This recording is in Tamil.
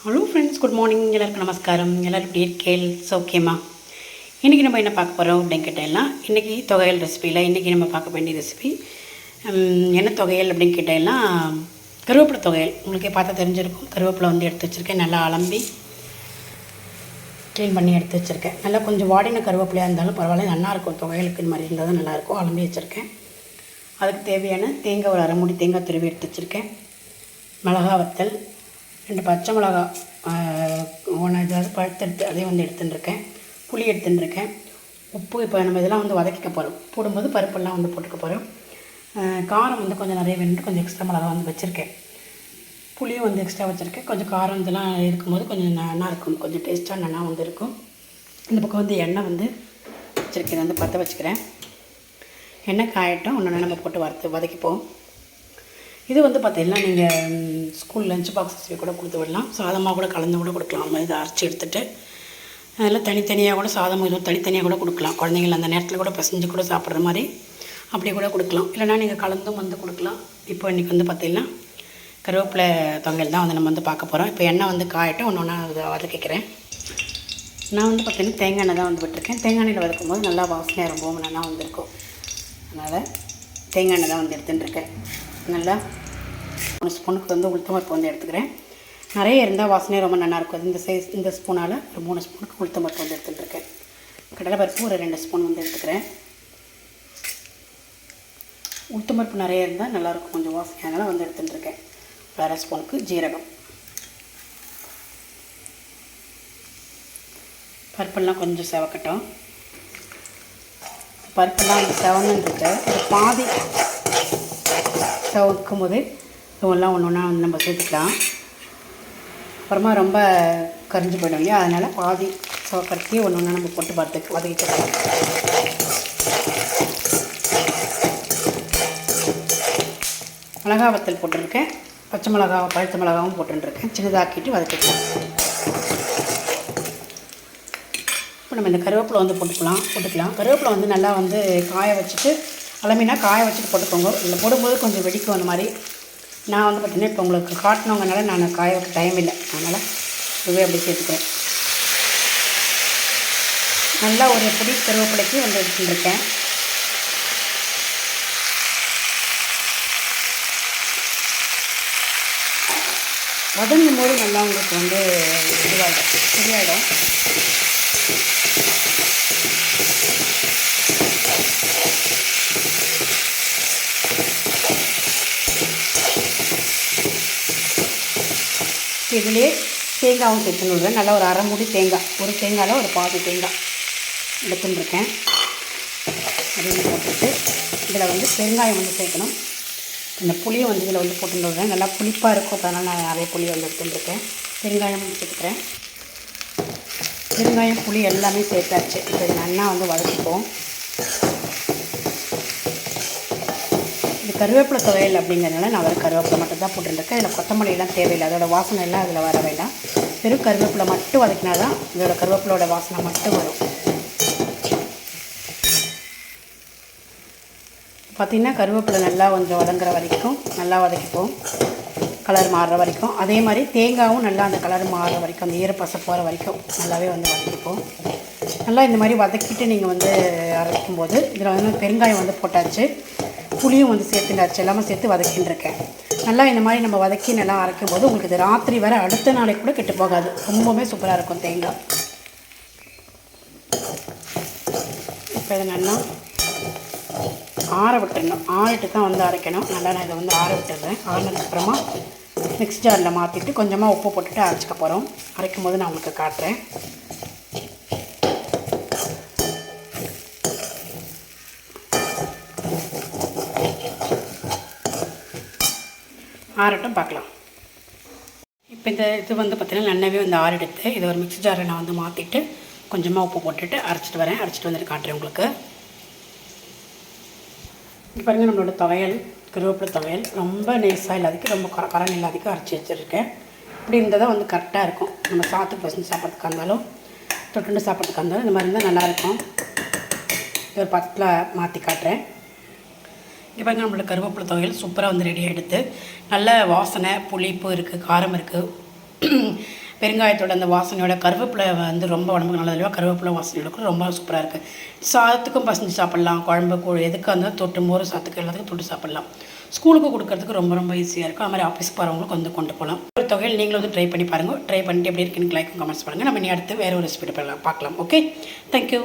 Hello friends, good morning. எல்லாருக்கும் நமஸ்காரம். எல்லோரும் எப்படி இருக்கேள்? சௌக்கியமா? இன்றைக்கி நம்ம என்ன பார்க்க போகிறோம் அப்படின்னு கேட்டேன்னா, இன்றைக்கி தொகையல் ரெசிபியில் இன்றைக்கி நம்ம பார்க்க வேண்டிய ரெசிபி என்ன தொகையல் அப்படின்னு கேட்டேன்னா, கருவேப்பிலை தொகையல். உங்களுக்கே பார்த்தா தெரிஞ்சிருக்கும். கருவேப்பிலை வந்து எடுத்து வச்சுருக்கேன், நல்லா அலம்பி க்ளீன் பண்ணி எடுத்து வச்சுருக்கேன். நல்லா கொஞ்சம் வாடின கருவேப்பிலையாக இருந்தாலும் பரவாயில்ல, நல்லாயிருக்கும். தொகையலுக்கு இந்த மாதிரி இருந்தால் தான் நல்லாயிருக்கும். அலம்பி வச்சுருக்கேன். அதுக்கு தேவையான தேங்காய் ஒரு 1/2 மூடி தேங்காய் துருவி எடுத்து வச்சுருக்கேன். மிளகா வத்தல், 2 பச்சை மிளகா ஏதாவது பழுத்தெடுத்து அதையும் வந்து எடுத்துட்டுருக்கேன். புளி எடுத்துட்டுருக்கேன். உப்பு இப்போ நம்ம இதெல்லாம் வந்து வதக்கிக்க போகிறோம். போடும்போது பருப்பெல்லாம் வந்து போட்டுக்க போகிறோம். காரம் வந்து கொஞ்சம் நிறைய வேணுட்டு கொஞ்சம் எக்ஸ்ட்ரா மிளகா வந்து வச்சுருக்கேன். புளியும் வந்து எக்ஸ்ட்ரா வச்சுருக்கேன். கொஞ்சம் காரம் இதெல்லாம் இருக்கும்போது கொஞ்சம் நல்லா இருக்கும், கொஞ்சம் டேஸ்ட்டாக நல்லா வந்து இருக்கும். இந்த பக்கம் வந்து எண்ணெய் வந்து வச்சுருக்கேன், வந்து பற்ற வச்சுக்கிறேன். எண்ணெய் காயட்டும், ஒன்று நம்ம போட்டு வதக்கிப்போம். இது வந்து பார்த்திங்கன்னா நீங்கள் ஸ்கூல் லஞ்ச் பாக்ஸஸ் கூட கொடுத்து விடலாம். சாதமாக கூட கலந்து கூட கொடுக்கலாம். இதை அரைச்சி எடுத்துகிட்டு அதில் தனித்தனியாக கூட சாதம் இதுவும் தனித்தனியாக கூட கொடுக்கலாம். குழந்தைங்கள் அந்த நேரத்தில் கூட பிசைஞ்சு கூட சாப்பிட்ற மாதிரி அப்படி கூட கொடுக்கலாம். இல்லைனா நீங்கள் கலந்தும் வந்து கொடுக்கலாம். இப்போ இன்றைக்கி வந்து பார்த்திங்கன்னா கருவேப்பிலை தொகையல் தான் வந்து நம்ம வந்து பார்க்க போகிறோம். இப்போ எண்ணெய் வந்து காயட்டும், ஒன்று ஒன்றா அதை வதக்கிக்கிறேன். நான் வந்து பார்த்திங்கன்னா தேங்காய் எண்ணெய் தான் வந்து விட்டுருக்கேன். தேங்காய் எண்ணெயில் வதக்கும் போது நல்லா வாசனையாக ரொம்பவும் நல்லா வந்துருக்கும். அதனால் தேங்காய் எண்ணெய் தான் வந்து எடுத்துட்டுருக்கேன். நல்லா 3 ஸ்பூனுக்கு வந்து உளுத்தம்பருப்பு வந்து எடுத்துக்கிறேன். நிறைய இருந்தால் வாசனையாக ரொம்ப நல்லாயிருக்கும். இந்த ஸ்பூனால் ஒரு 3 ஸ்பூனுக்கு உளுத்தம்பருப்பு வந்து எடுத்துகிட்ருக்கேன். கடலைப்பருப்பு ஒரு 2 ஸ்பூன் வந்து எடுத்துக்கிறேன். உளுத்தம்பருப்பு நிறைய இருந்தால் நல்லாயிருக்கும், கொஞ்சம் வாசனையாக வந்து எடுத்துகிட்ருக்கேன். 1/2 ஸ்பூனுக்கு ஜீரகம். பருப்பெல்லாம் கொஞ்சம் செவக்கட்டும். பருப்பெல்லாம் வந்து செவந்துட்டு பாதி செவக்கும் போது இதெல்லாம் ஒன்று ஒன்றா வந்து நம்ம சேர்த்துக்கலாம். அப்புறமா ரொம்ப கரிஞ்சு போய்டும் இல்லையா, அதனால் பாதி செவக்கறக்கி ஒன்று ஒன்றா நம்ம போட்டு வதக்கிக்கலாம். மிளகா வத்தல் போட்டுருக்கேன். பச்சை மிளகா பழுத்த மிளகாவும் போட்டுருக்கேன். சின்னதாக்கிட்டு வதக்கிக்கலாம். இப்போ நம்ம இந்த கருவேப்பிலை வந்து போட்டுக்கலாம். கருவேப்பிலை வந்து நல்லா வந்து காய வச்சுட்டு அலமினா காய வச்சுட்டு போட்டுக்கோங்க. இதில் போடும்போது கொஞ்சம் வெடிக்கும் அந்த மாதிரி. நான் வந்து பார்த்திங்கன்னா இப்போ உங்களுக்கு காட்டினவங்கனால நான் காய வைக்க டைம் இல்லை, அதனால் இதுவே அப்படி சேர்த்துக்கிறேன். நல்லா ஒரு பொடி கருவேப்பிலைக்கு வந்து எடுத்துருக்கேன். வதங்கும் போது நல்லா உங்களுக்கு வந்து சரியாயிடும். இதிலே தேங்காயும் சேர்த்துன்னு நல்லா ஒரு 1/2 மூடி தேங்காய், ஒரு தேங்காயில் ஒரு பாதி தேங்காய் எடுத்துட்டுருக்கேன். அப்படின்னு போட்டுட்டு இதில் வந்து பெருங்காயம் வந்து சேர்க்கணும். இந்த புளியை வந்து இதில் வந்து போட்டுருக்கேன். நல்லா புளிப்பாக இருக்கும், அதனால் நான் நிறைய புளியை வந்து எடுத்துட்டுருக்கேன். பெருங்காயம் சேர்த்துக்கிறேன். பெருங்காயம் புளி எல்லாமே சேர்த்தாச்சு. இப்போ இது நல்லா வந்து வதக்கிப்போம். இது கருவேப்பிலை துவையல் அப்படிங்கிறதுனால நான் ஒரு கருவேப்பிலை மட்டும் தான் போட்டுருக்கேன். இதில் கொத்தமல்லியெல்லாம் தேவையில்லை, அதோட வாசனை எல்லாம் அதில் வர வேண்டாம். வெறும் கருவேப்பிலை மட்டும் வதக்கினா தான் இதோட கருவேப்பிலோட வாசனை மட்டும் வரும். பார்த்திங்கன்னா கருவேப்பிலை நல்லா கொஞ்சம் வதங்குற வரைக்கும் நல்லா வதக்கிப்போம், கலர் மாறுற வரைக்கும். அதே மாதிரி தேங்காயும் நல்லா அந்த கலர் மாறுற வரைக்கும், அந்த ஈரப்பசை போகிற வரைக்கும் நல்லாவே வந்து வதக்கிப்போம். நல்லா இந்த மாதிரி வதக்கிட்டு நீங்கள் வந்து அரைக்கும் போது இதில் வந்து பெருங்காயம் வந்து போட்டாச்சு, புளியும் வந்து சேர்த்துட்டாச்சு, எல்லாமே சேர்த்து வதக்கின்னு நல்லா இந்த மாதிரி நம்ம வதக்கி நல்லா அரைக்கும் போது உங்களுக்கு இது ராத்திரி வர அடுத்த நாளைக்கு கூட கெட்டு போகாது. ரொம்பவுமே சூப்பராக இருக்கும் தேங்காய். இப்போ இதை நல்லா ஆற விட்டுடணும். ஆறிட்டு தான் வந்து அரைக்கணும். நல்லா நான் இதை வந்து ஆற விட்டுடுறேன். ஆறினதுக்கப்புறமா மிக்ஸி ஜாரில் மாற்றிட்டு கொஞ்சமாக உப்பு போட்டுட்டு அரைச்சிக்க போகிறோம். அரைக்கும் போது நான் உங்களுக்கு காட்டுறேன். ஆறட்டும், பார்க்கலாம். இப்போ இது வந்து பார்த்திங்கன்னா நல்லாவே வந்து ஆறெடுத்து இதை ஒரு மிக்ஸி ஜாரில் நான் வந்து மாற்றிட்டு கொஞ்சமாக உப்பு போட்டுட்டு அரைச்சிட்டு வரேன். அரைச்சிட்டு வந்துட்டு காட்டுறேன் உங்களுக்கு. இப்போ பாருங்கள், நம்மளோட துவையல் கருவேப்பிலை துவையல் ரொம்ப நேசாக இல்லாததுக்கு ரொம்ப கரம் இல்லாததுக்கு அரைச்சி வச்சுருக்கேன். இப்படி இருந்தால் தான் வந்து கரெக்டாக இருக்கும். நம்ம சாத்துக்கு பசங்க சாப்பிட்றதுக்காக இருந்தாலும் தொட்டுண்டு சாப்பிட்றதுக்காக இருந்தாலும் இந்த மாதிரி இருந்தால் நல்லாயிருக்கும். இது ஒரு பத்தில் மாற்றி காட்டுறேன். இப்போ நம்மளோட கருவேப்பிலை துவையல் சூப்பராக வந்து ரெடி ஆகிடுது. நல்ல வாசனை, புளிப்பு இருக்குது, காரம் இருக்குது. பெருங்காயத்தோட அந்த வாசனையோட கருவேப்பிலை வந்து ரொம்ப உடம்புக்கு நல்லது இல்லையா, கருவேப்பிலை வாசனையோட ரொம்ப சூப்பராக இருக்குது. சாதத்துக்கும் பசஞ்சு சாப்பிட்லாம், குழம்பு கூழ் எதுக்காக இருந்தாலும் தொட்டு மோர் சாத்துக்கு எல்லாத்துக்கும் தொட்டு சாப்பிட்லாம். ஸ்கூலுக்கு கொடுக்கறதுக்கு ரொம்ப ரொம்ப ஈஸியாக இருக்கும். அது மாதிரி ஆஃபீஸ்க்கு போகிறவங்களுக்கு வந்து கொண்டு போகலாம். ஒரு தொகையில் நீங்களும் வந்து ட்ரை பண்ணி பாருங்கள். ட்ரை பண்ணிட்டு எப்படி இருக்குன்னு லைக் கமெண்ட்ஸ் பண்ணுங்கள். நம்ம இனி அடுத்து வேறு ஒரு ரெசிபி பார்க்கலாம். Okay, thank you.